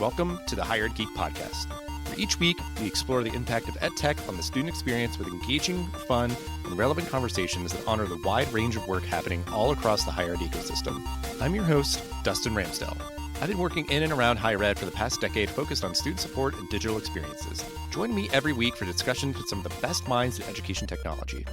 welcome to the Hired Geek Podcast. For each week, we explore the impact of EdTech on the student experience with engaging, fun, and relevant conversations that honor the wide range of work happening all across the higher ed ecosystem. I'm your host, Dustin Ramsdell. I've been working in and around higher ed for the past decade, focused on student support and digital experiences. Join me every week for discussions with some of the best minds in education technology.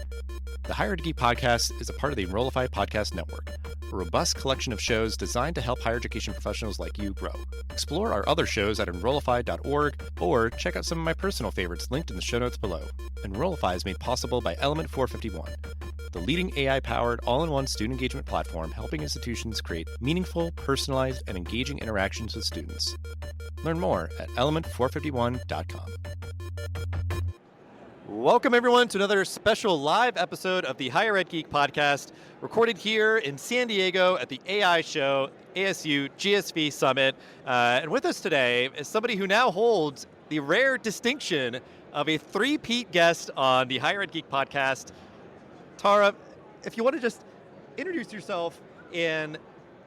The Hired Geek Podcast is a part of the Enrollify Podcast Network, a robust collection of shows designed to help higher education professionals like you grow. Explore our other shows at enrollify.org or check out some of my personal favorites linked in the show notes below. Enrollify is made possible by Element 451, the leading AI-powered all-in-one student engagement platform helping institutions create meaningful, personalized, and engaging interactions with students. Learn more at element451.com. Welcome, everyone, to another special live episode of the Higher Ed Geek Podcast, recorded here in San Diego at the AI show, ASU GSV Summit. And with us today is somebody who now holds the rare distinction of a three-peat guest on the Higher Ed Geek Podcast. Tara, if you want to just introduce yourself and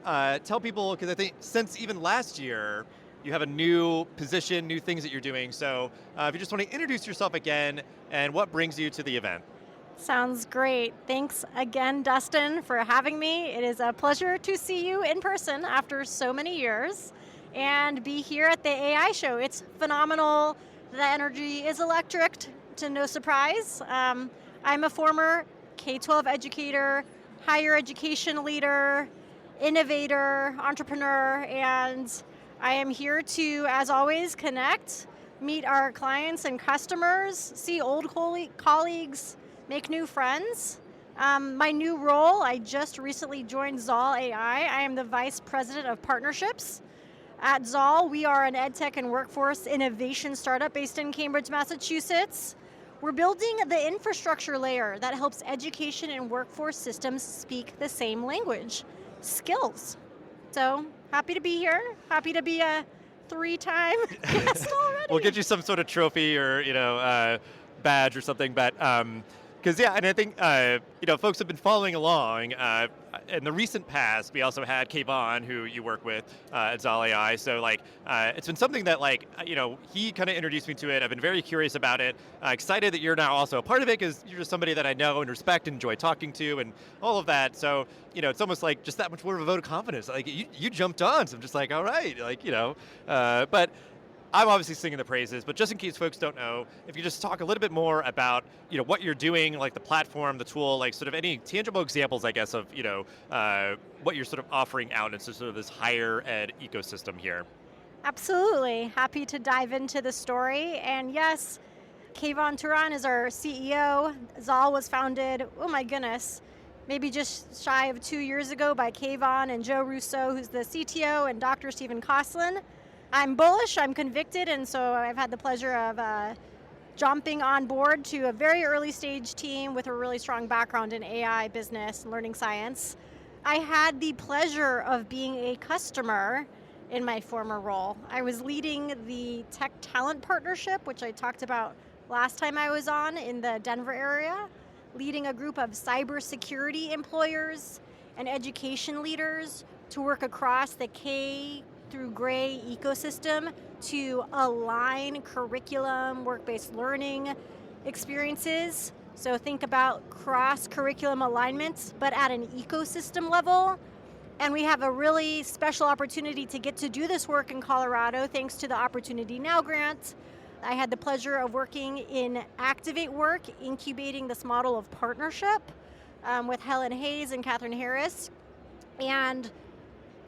tell people, because I think since even last year, you have a new position, new things that you're doing. So if you just want to introduce yourself again and what brings you to the event. Sounds great. Thanks again, Dustin, for having me. It is a pleasure to see you in person after so many years and be here at the AI show. It's phenomenal. The energy is electric, to no surprise. I'm a former K-12 educator, higher education leader, innovator, entrepreneur, and I am here to, as always, connect, meet our clients and customers, see old colleagues, make new friends. My new role, I just recently joined Zal.ai. I am the Vice President of Partnerships. At Zal, we are an EdTech and workforce innovation startup based in Cambridge, Massachusetts. We're building the infrastructure layer that helps education and workforce systems speak the same language, skills. So happy to be here. Happy to be a three-time guest already. We'll get you some sort of trophy or badge or something. But because and I think folks have been following along. In the recent past, we also had Kayvon, who you work with at Zal.ai. So it's been something that he kind of introduced me to it. I've been very curious about it. Excited that you're now also a part of it because you're just somebody that I know and respect and enjoy talking to and all of that. So it's almost like just that much more of a vote of confidence. Like you jumped on, so I'm just like, all right, but. I'm obviously singing the praises, but just in case folks don't know, if you just talk a little bit more about, what you're doing, like the platform, the tool, like sort of any tangible examples, I guess, of, what you're sort of offering out into sort of this higher ed ecosystem here. Absolutely. Happy to dive into the story. And yes, Kayvon Turan is our CEO. Zal was founded, oh my goodness, maybe just shy of 2 years ago by Kayvon and Joe Russo, who's the CTO, and Dr. Stephen Koslin. I'm bullish, I'm convicted, and so I've had the pleasure of jumping on board to a very early stage team with a really strong background in AI, business, and learning science. I had the pleasure of being a customer in my former role. I was leading the Tech Talent Partnership, which I talked about last time I was on in the Denver area, leading a group of cybersecurity employers and education leaders to work across the K through Gray ecosystem to align curriculum, work-based learning experiences. So think about cross-curriculum alignment, but at an ecosystem level. And we have a really special opportunity to get to do this work in Colorado thanks to the Opportunity Now grant. I had the pleasure of working in ActivateWork, incubating this model of partnership with Helen Hayes and Catherine Harris. And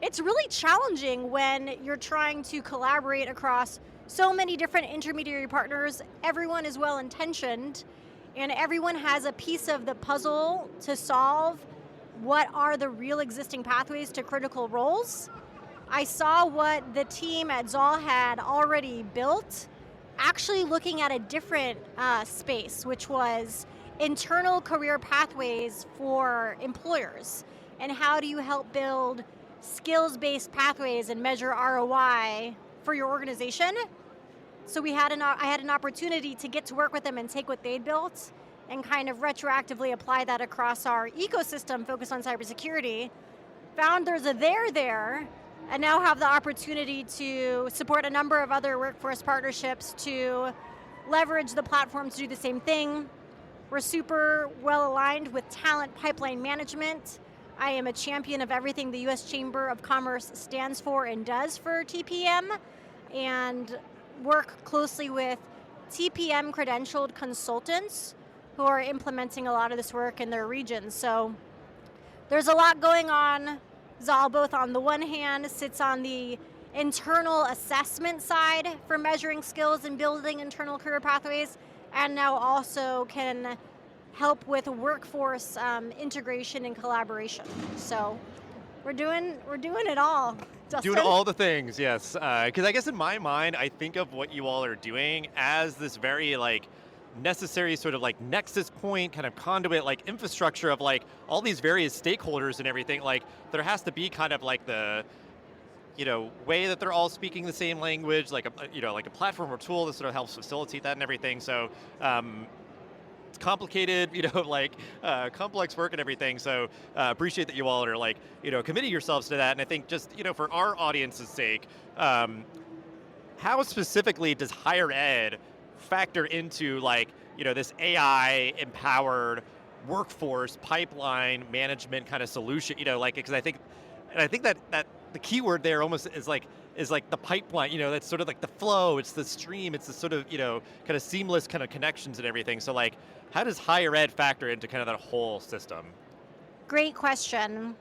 it's really challenging when you're trying to collaborate across so many different intermediary partners. Everyone is well-intentioned, and everyone has a piece of the puzzle to solve what are the real existing pathways to critical roles. I saw what the team at Zal had already built, actually looking at a different space, which was internal career pathways for employers. And how do you help build skills-based pathways and measure ROI for your organization? So I had an opportunity to get to work with them and take what they'd built and kind of retroactively apply that across our ecosystem focused on cybersecurity. Found there's a there, and now have the opportunity to support a number of other workforce partnerships to leverage the platform to do the same thing. We're super well aligned with talent pipeline management. I am a champion of everything the U.S. Chamber of Commerce stands for and does for TPM, and work closely with TPM credentialed consultants who are implementing a lot of this work in their regions. So there's a lot going on. Zal, both on the one hand, sits on the internal assessment side for measuring skills and building internal career pathways, and now also can help with workforce integration and collaboration. So we're doing it all. Justin? Doing all the things, yes. Because I guess in my mind, I think of what you all are doing as this very like necessary sort of like nexus point, kind of conduit, like infrastructure of like all these various stakeholders and everything. Like there has to be kind of like the way that they're all speaking the same language, like a platform or tool that sort of helps facilitate that and everything. So it's complicated, complex work and everything. So appreciate that you all are like, committing yourselves to that. And I think just, for our audience's sake, how specifically does higher ed factor into like, this AI empowered workforce pipeline management kind of solution, because I think that the key word there almost is like the pipeline, that's sort of like the flow, it's the stream, it's the sort of, kind of seamless kind of connections and everything. So like, how does higher ed factor into kind of that whole system? Great question.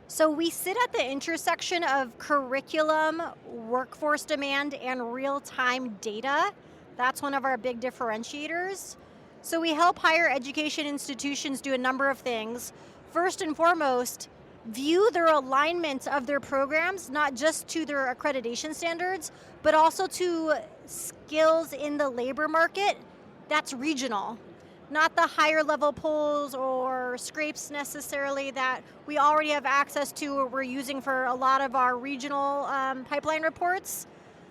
So we sit at the intersection of curriculum, workforce demand, and real-time data. That's one of our big differentiators. So we help higher education institutions do a number of things. First and foremost, view their alignment of their programs, not just to their accreditation standards, but also to skills in the labor market that's regional. Not the higher level polls or scrapes necessarily that we already have access to or we're using for a lot of our regional pipeline reports,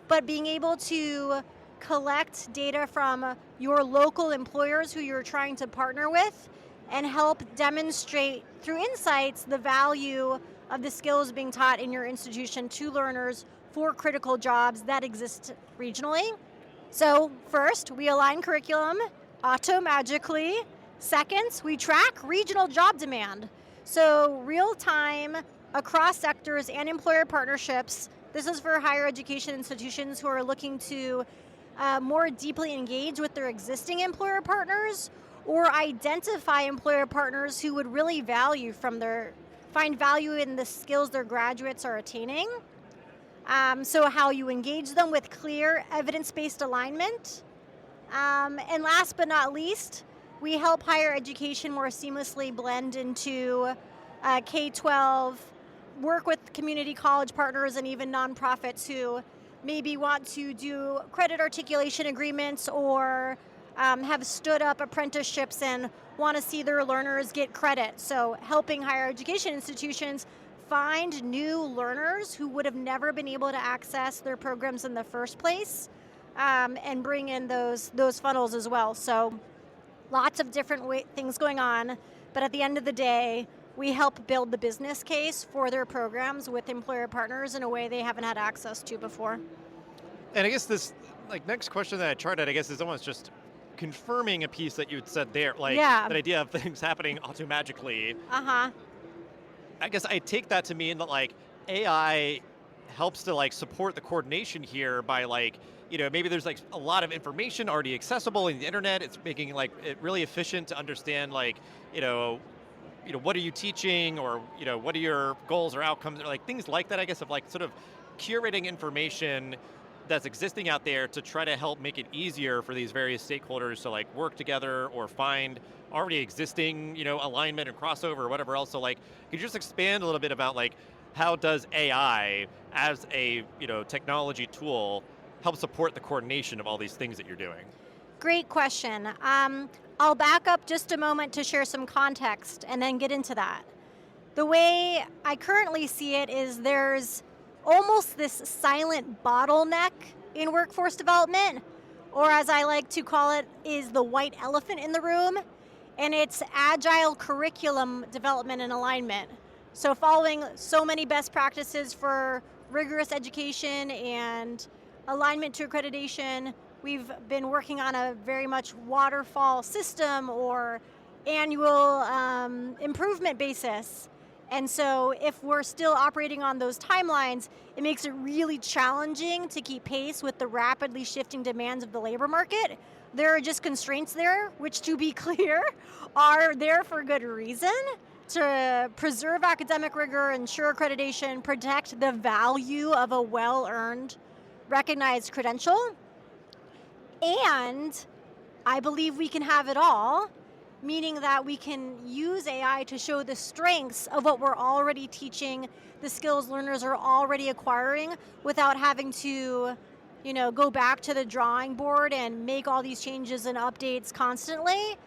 but being able to collect data from your local employers who you're trying to partner with and help demonstrate through insights the value of the skills being taught in your institution to learners for critical jobs that exist regionally. So first, we align curriculum auto-magically. Second, we track regional job demand. So real time across sectors and employer partnerships. This is for higher education institutions who are looking to more deeply engage with their existing employer partners or identify employer partners who would really find value in the skills their graduates are attaining. So how you engage them with clear evidence-based alignment. And last but not least, we help higher education more seamlessly blend into K-12, work with community college partners and even nonprofits who maybe want to do credit articulation agreements or have stood up apprenticeships and want to see their learners get credit. So helping higher education institutions find new learners who would have never been able to access their programs in the first place, and bring in those funnels as well. So lots of different things going on, but at the end of the day, we help build the business case for their programs with employer partners in a way they haven't had access to before. And I guess this next question that I charted, I guess, is almost just confirming a piece that you had said there, that idea of things happening automagically. Uh-huh. I guess I take that to mean that AI helps to support the coordination here by maybe there's a lot of information already accessible in the internet. It's making it really efficient to understand what are you teaching, or what are your goals or outcomes, or things like that. I guess of sort of curating information that's existing out there to try to help make it easier for these various stakeholders to work together or find already existing alignment and crossover or whatever else. So could you just expand a little bit about how does AI as a technology tool help support the coordination of all these things that you're doing? Great question. I'll back up just a moment to share some context and then get into that. The way I currently see it is there's almost this silent bottleneck in workforce development, or as I like to call it, is the white elephant in the room, and it's agile curriculum development and alignment. So following so many best practices for rigorous education and alignment to accreditation. We've been working on a very much waterfall system or annual improvement basis. And so if we're still operating on those timelines, it makes it really challenging to keep pace with the rapidly shifting demands of the labor market. There are just constraints there, which, to be clear, are there for good reason, to preserve academic rigor, ensure accreditation, protect the value of a well-earned, recognized credential. And I believe we can have it all, meaning that we can use AI to show the strengths of what we're already teaching, the skills learners are already acquiring, without having to, go back to the drawing board and make all these changes and updates constantly.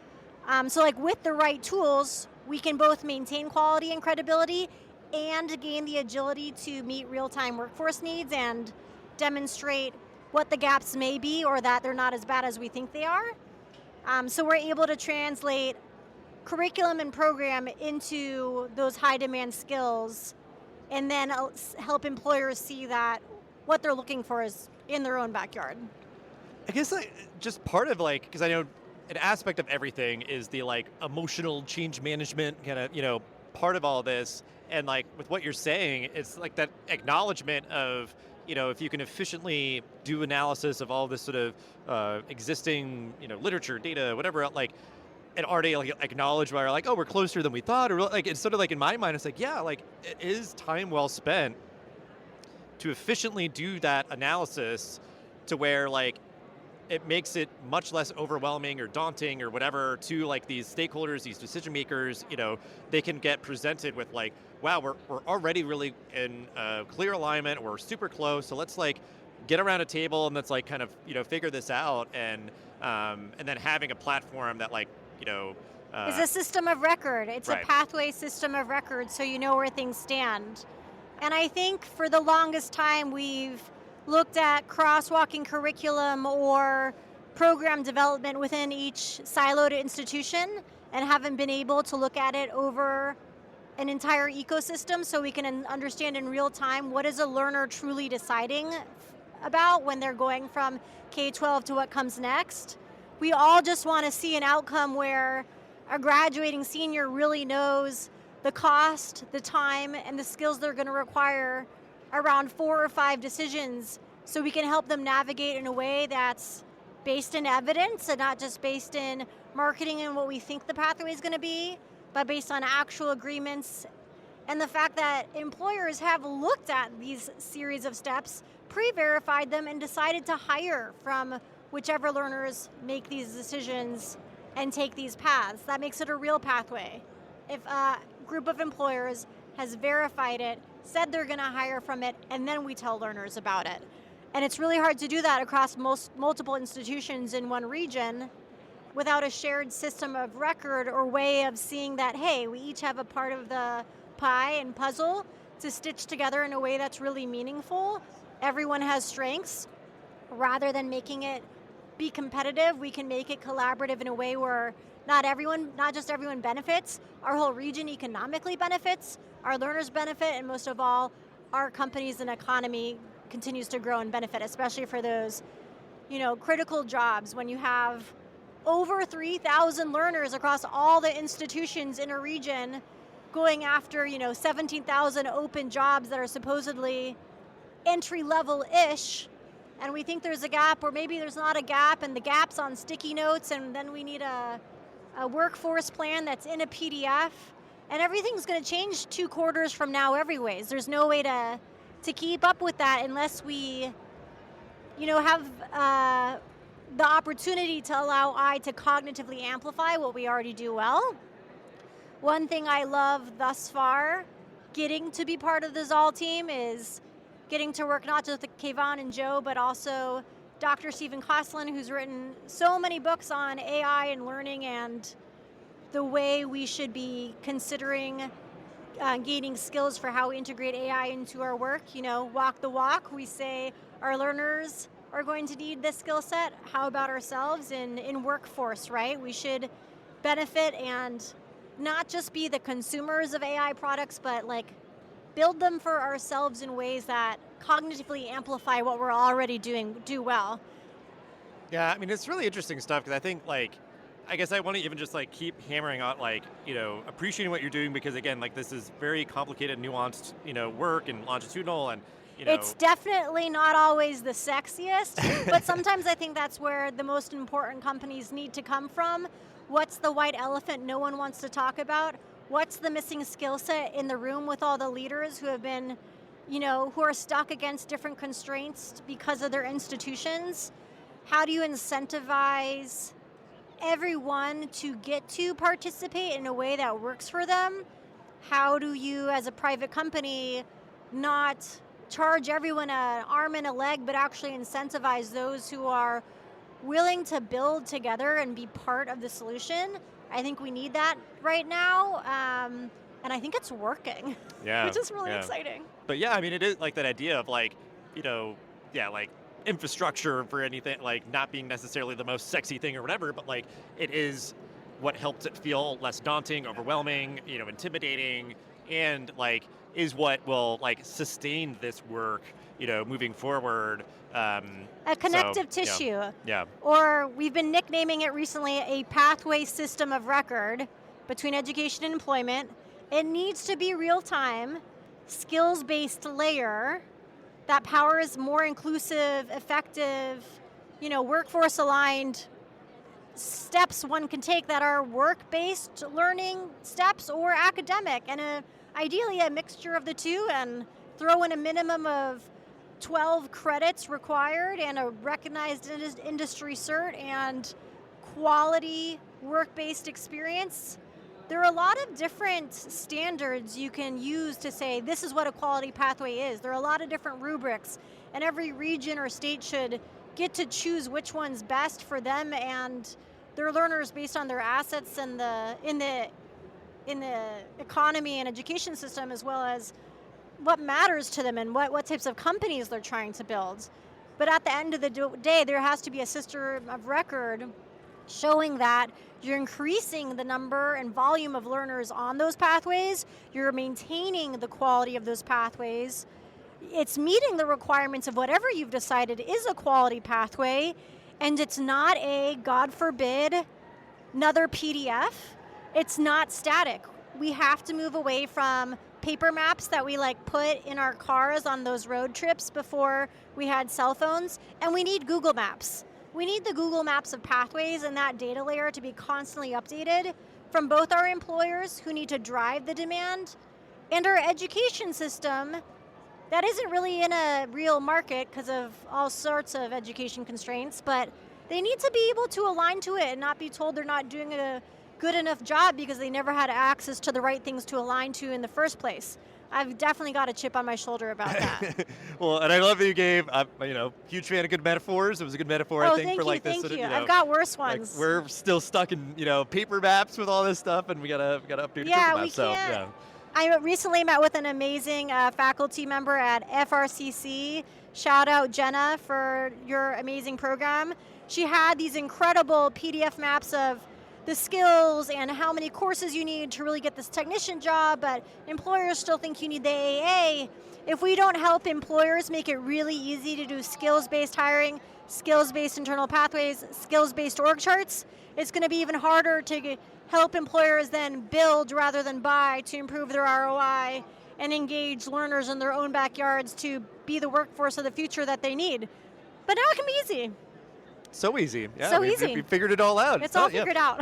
So like with the right tools, we can both maintain quality and credibility and gain the agility to meet real-time workforce needs and demonstrate what the gaps may be or that they're not as bad as we think they are. So we're able to translate curriculum and program into those high demand skills and then help employers see that what they're looking for is in their own backyard. I guess just part of because I know an aspect of everything is the emotional change management kind of, part of all this. And with what you're saying, it's that acknowledgement of, if you can efficiently do analysis of all this sort of existing, literature, data, whatever, and already acknowledge where oh, we're closer than we thought, or it's sort of in my mind, it's it is time well spent to efficiently do that analysis to where it makes it much less overwhelming or daunting or whatever to these stakeholders, these decision makers. They can get presented with wow, we're already really in clear alignment, we're super close, so let's get around a table and let's kind of figure this out, and then having a platform that It's a system of record. It's right. A pathway system of record, so you know where things stand. And I think for the longest time we've looked at crosswalking curriculum or program development within each siloed institution and haven't been able to look at it over an entire ecosystem so we can understand in real time what is a learner truly deciding about when they're going from K-12 to what comes next. We all just want to see an outcome where a graduating senior really knows the cost, the time, and the skills they're going to require around 4 or 5 decisions so we can help them navigate in a way that's based in evidence and not just based in marketing and what we think the pathway is going to be, but based on actual agreements and the fact that employers have looked at these series of steps, pre-verified them, and decided to hire from whichever learners make these decisions and take these paths. That makes it a real pathway. If a group of employers has verified it, said they're going to hire from it, and then we tell learners about it. And it's really hard to do that across multiple institutions in one region without a shared system of record or way of seeing that, hey, we each have a part of the pie and puzzle to stitch together in a way that's really meaningful. Everyone has strengths. Rather than making it be competitive, we can make it collaborative in a way where not just everyone benefits, our whole region economically benefits, our learners benefit, and most of all, our companies and economy continues to grow and benefit, especially for those, critical jobs when you have over 3,000 learners across all the institutions in a region going after, 17,000 open jobs that are supposedly entry-level-ish, and we think there's a gap, or maybe there's not a gap, and the gap's on sticky notes, and then we need a workforce plan that's in a PDF, and everything's going to change 2 quarters from now everyways. There's no way to keep up with that unless we, have the opportunity to allow AI to cognitively amplify what we already do well. One thing I love thus far, getting to be part of the Zal team, is getting to work not just with Kayvon and Joe, but also Dr. Stephen Kosslin, who's written so many books on AI and learning and the way we should be considering gaining skills for how we integrate AI into our work. Walk the walk. We say our learners are going to need this skill set. How about ourselves in workforce, right? We should benefit and not just be the consumers of AI products, but build them for ourselves in ways that cognitively amplify what we're already doing, do well. Yeah, I mean, it's really interesting stuff because I think, like, I guess I want to even just like keep hammering out, like, appreciating what you're doing because, again, like, this is very complicated, nuanced, work and longitudinal and, It's definitely not always the sexiest, but sometimes I think that's where the most important companies need to come from. What's the white elephant no one wants to talk about? What's the missing skill set in the room with all the leaders who have been, who are stuck against different constraints because of their institutions? How do you incentivize everyone to get to participate in a way that works for them? How do you, as a private company, not charge everyone an arm and a leg, but actually incentivize those who are willing to build together and be part of the solution? I think we need that right now, and I think it's working, Yeah, which is really yeah. exciting. But yeah, I mean, it is like that idea of like, like infrastructure for anything, like not being necessarily the most sexy thing or whatever, but like it is what helps it feel less daunting, overwhelming, intimidating, and like is what will like sustain this work, moving forward. A connective So, tissue. yeah. Or we've been nicknaming it recently a pathway system of record between education and employment. It needs to be real time, skills-based layer that powers more inclusive, effective, workforce aligned steps one can take that are work-based learning steps or academic, and ideally a mixture of the two, and throw in a minimum of 12 credits required and a recognized industry cert and quality work-based experience. There are a lot of different standards you can use to say this is what a quality pathway is. There are a lot of different rubrics, and every region or state should get to choose which one's best for them and their learners based on their assets and in the economy and education system, as well as what matters to them and what types of companies they're trying to build. But at the end of the day, there has to be a system of record showing that you're increasing the number and volume of learners on those pathways, you're maintaining the quality of those pathways, it's meeting the requirements of whatever you've decided is a quality pathway, and it's not a, God forbid, another PDF. It's not static. We have to move away from paper maps that we put in our cars on those road trips before we had cell phones, and we need Google Maps. We need the Google Maps of pathways and that data layer to be constantly updated from both our employers who need to drive the demand and our education system that isn't really in a real market because of all sorts of education constraints, but they need to be able to align to it and not be told they're not doing a good enough job because they never had access to the right things to align to in the first place. I've definitely got a chip on my shoulder about that. Well, and I love that you gave, huge fan of good metaphors. It was a good metaphor, I think, for like this. Thank you. I've got worse ones. Like we're still stuck in, paper maps with all this stuff, and we gotta update Google Maps. We can't. I recently met with an amazing faculty member at FRCC. Shout out Jenna for your amazing program. She had these incredible PDF maps of the skills and how many courses you need to really get this technician job, but employers still think you need the AA. If we don't help employers make it really easy to do skills-based hiring, skills-based internal pathways, skills-based org charts, it's going to be even harder to help employers then build rather than buy to improve their ROI and engage learners in their own backyards to be the workforce of the future that they need. But now it can be easy. So easy. Yeah, so we figured it all out. It's all figured out.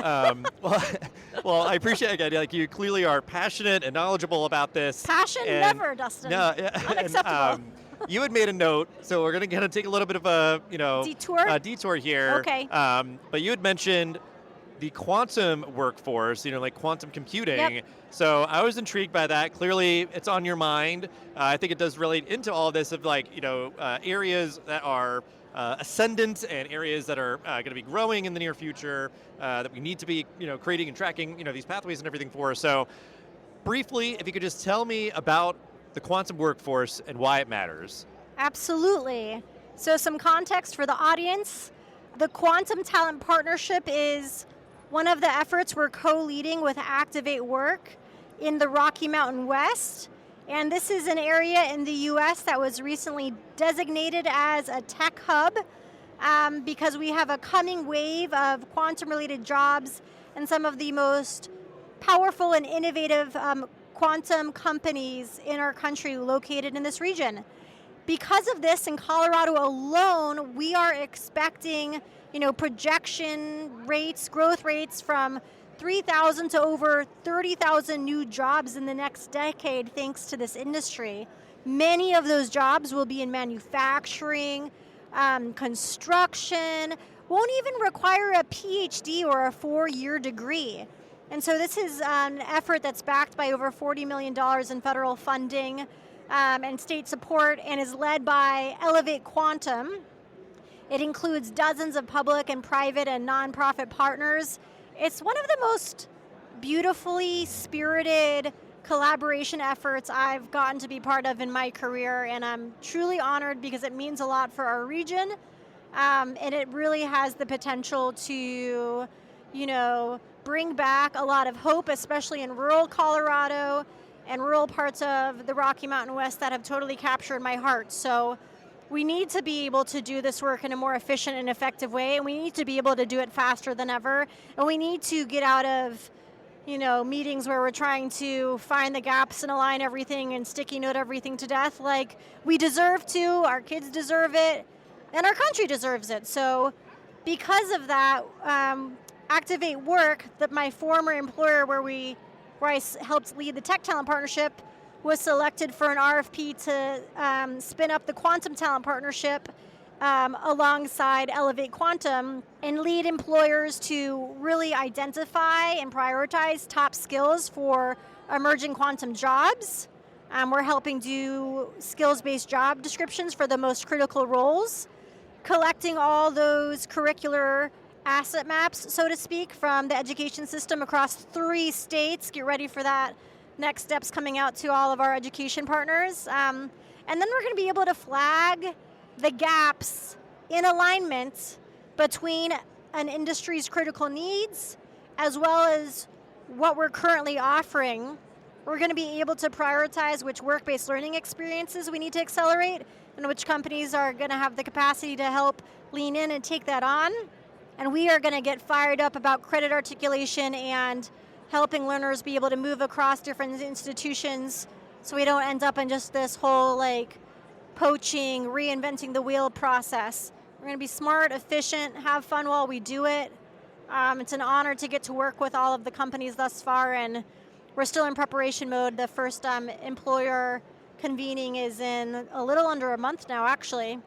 Well, I appreciate it. Like, you clearly are passionate and knowledgeable about this. Passion never, Dustin. No, unacceptable. You had made a note, so we're going to take a little bit of a detour here. Okay. But you had mentioned the quantum workforce, like quantum computing. Yep. So I was intrigued by that. Clearly, it's on your mind. I think it does relate into all this of areas that are ascendant and areas that are going to be growing in the near future that we need to be, creating and tracking, these pathways and everything for. So briefly, if you could just tell me about the quantum workforce and why it matters. Absolutely. So some context for the audience. The Quantum Talent Partnership is one of the efforts we're co-leading with ActivateWork in the Rocky Mountain West. And this is an area in the US that was recently designated as a tech hub because we have a coming wave of quantum-related jobs and some of the most powerful and innovative quantum companies in our country located in this region. Because of this, in Colorado alone, we are expecting, projection rates, growth rates from 3,000 to over 30,000 new jobs in the next decade thanks to this industry. Many of those jobs will be in manufacturing, construction, won't even require a PhD or a 4-year degree. And so this is an effort that's backed by over $40 million in federal funding and state support, and is led by Elevate Quantum. It includes dozens of public and private and nonprofit partners. It's one of the most beautifully spirited collaboration efforts I've gotten to be part of in my career, and I'm truly honored because it means a lot for our region, and it really has the potential to, bring back a lot of hope, especially in rural Colorado and rural parts of the Rocky Mountain West that have totally captured my heart. So we need to be able to do this work in a more efficient and effective way, and we need to be able to do it faster than ever. And we need to get out of, meetings where we're trying to find the gaps and align everything and sticky note everything to death. Like, we deserve to, our kids deserve it, and our country deserves it. So because of that, ActivateWork, that my former employer where I helped lead the Tech Talent Partnership, was selected for an RFP to spin up the Quantum Talent Partnership alongside Elevate Quantum and lead employers to really identify and prioritize top skills for emerging quantum jobs. We're helping do skills-based job descriptions for the most critical roles, collecting all those curricular asset maps, so to speak, from the education system across 3 states. Get ready for that. Next steps coming out to all of our education partners. And then we're going to be able to flag the gaps in alignment between an industry's critical needs as well as what we're currently offering. We're going to be able to prioritize which work-based learning experiences we need to accelerate and which companies are going to have the capacity to help lean in and take that on. And we are going to get fired up about credit articulation and helping learners be able to move across different institutions so we don't end up in just this whole poaching, reinventing the wheel process. We're going to be smart, efficient, have fun while we do it. It's an honor to get to work with all of the companies thus far, and we're still in preparation mode. The first employer convening is in a little under a month now, actually.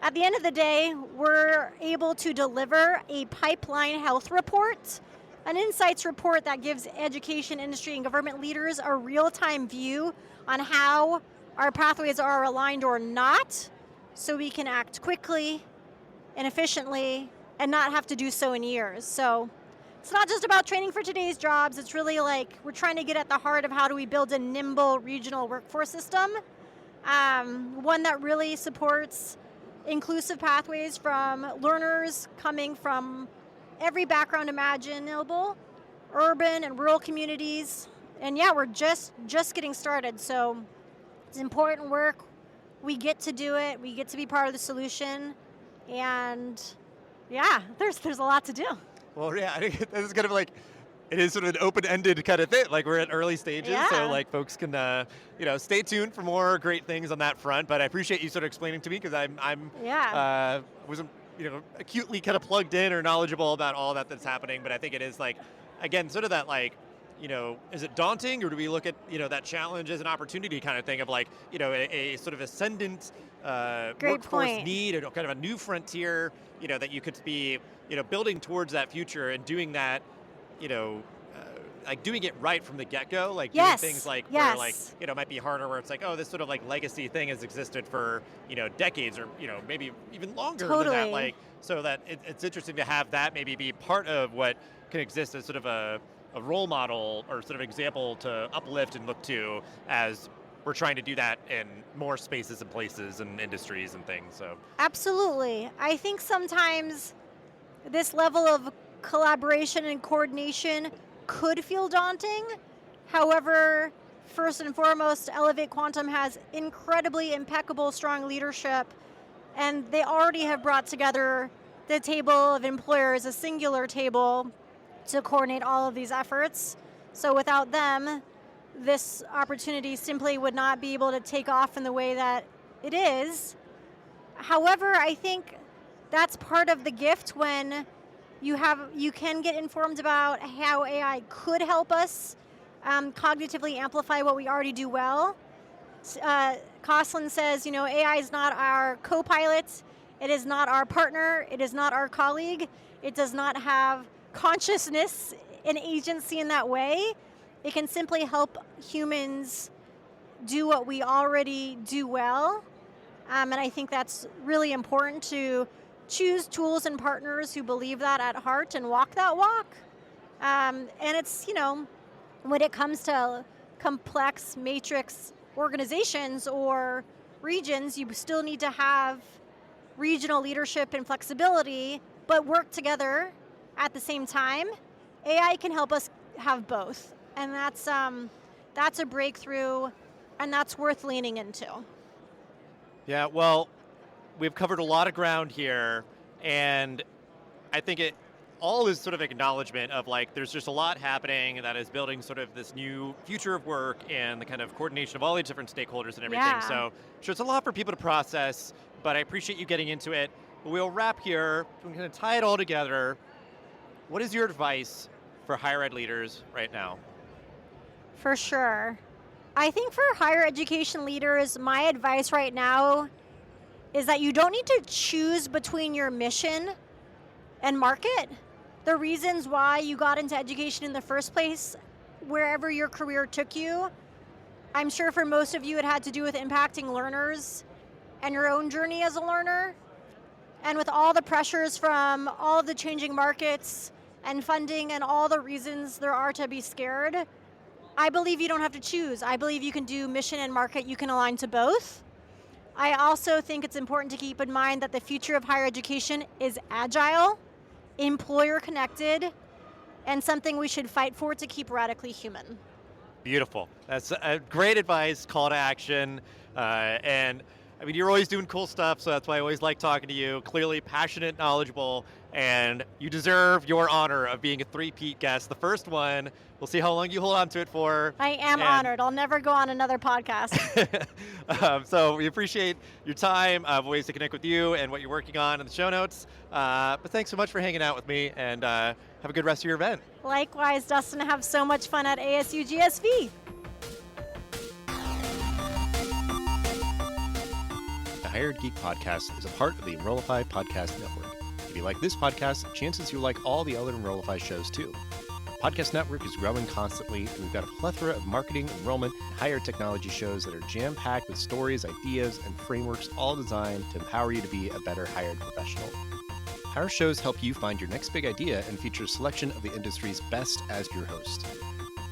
At the end of the day, we're able to deliver a pipeline health report, an insights report that gives education, industry, and government leaders a real-time view on how our pathways are aligned or not, so we can act quickly and efficiently and not have to do so in years. So it's not just about training for today's jobs. It's really we're trying to get at the heart of how do we build a nimble regional workforce system, one that really supports inclusive pathways from learners coming from every background imaginable, urban and rural communities. And yeah, we're just getting started. So it's important work. We get to do it. We get to be part of the solution. And yeah, there's a lot to do. Well, yeah, I think this is kind of it is sort of an open-ended kind of thing. We're at early stages, Yeah. so folks can stay tuned for more great things on that front. But I appreciate you sort of explaining to me because I'm wasn't acutely kind of plugged in or knowledgeable about all that's happening. But I think it is again sort of that is it daunting, or do we look at that challenge as an opportunity kind of thing of a sort of ascendant workforce point. need, or kind of a new frontier that you could be building towards that future and doing that. Doing it right from the get-go, Yes. doing things Yes. where it might be harder, where it's this sort of legacy thing has existed for decades or maybe even longer than Totally. that. So that it's interesting to have that maybe be part of what can exist as sort of a role model or sort of example to uplift and look to as we're trying to do that in more spaces and places and industries and things. So Absolutely. I think sometimes this level of collaboration and coordination could feel daunting. However, first and foremost, Elevate Quantum has incredibly impeccable, strong leadership, and they already have brought together the table of employers, a singular table, to coordinate all of these efforts. So without them, this opportunity simply would not be able to take off in the way that it is. However, I think that's part of the gift when you can get informed about how AI could help us cognitively amplify what we already do well. Coslin says, AI is not our co-pilot, it is not our partner, it is not our colleague, it does not have consciousness and agency in that way. It can simply help humans do what we already do well. And I think that's really important to choose tools and partners who believe that at heart and walk that walk. And it's, when it comes to complex matrix organizations or regions, you still need to have regional leadership and flexibility, but work together at the same time. AI can help us have both. And that's a breakthrough, and that's worth leaning into. Yeah, well, we've covered a lot of ground here, and I think it all is sort of acknowledgement of there's just a lot happening that is building sort of this new future of work and the kind of coordination of all the different stakeholders and everything. Yeah. So sure, it's a lot for people to process, but I appreciate you getting into it. We'll wrap here. We're going to tie it all together. What is your advice for higher ed leaders right now? For sure. I think for higher education leaders, my advice right now is that you don't need to choose between your mission and market. The reasons why you got into education in the first place, wherever your career took you, I'm sure for most of you it had to do with impacting learners and your own journey as a learner. And with all the pressures from all of the changing markets and funding and all the reasons there are to be scared, I believe you don't have to choose. I believe you can do mission and market, you can align to both. I also think it's important to keep in mind that the future of higher education is agile, employer connected, and something we should fight for to keep radically human. Beautiful. That's great advice, call to action. And I mean, you're always doing cool stuff, so that's why I always like talking to you. Clearly passionate, knowledgeable, and you deserve your honor of being a three-peat guest. The first one, we'll see how long you hold on to it for. I am honored. I'll never go on another podcast. So we appreciate your time, ways to connect with you and what you're working on in the show notes. But thanks so much for hanging out with me, and have a good rest of your event. Likewise, Dustin, have so much fun at ASU GSV. The Hired Geek Podcast is a part of the Enrollify Podcast Network. If you like this podcast, chances you like all the other Enrollify shows too. The Podcast Network is growing constantly, and we've got a plethora of marketing, enrollment, and higher technology shows that are jam-packed with stories, ideas, and frameworks all designed to empower you to be a better hired professional. Our shows help you find your next big idea and feature a selection of the industry's best as your host.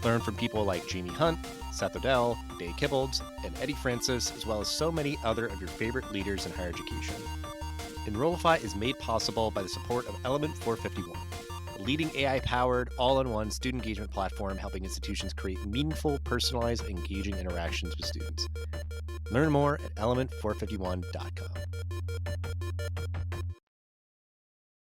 Learn from people like Jamie Hunt, Seth Odell, Dave Kibbolds, and Eddie Francis, as well as so many other of your favorite leaders in higher education. Enrollify is made possible by the support of Element 451, a leading AI-powered, all-in-one student engagement platform helping institutions create meaningful, personalized, engaging interactions with students. Learn more at element451.com.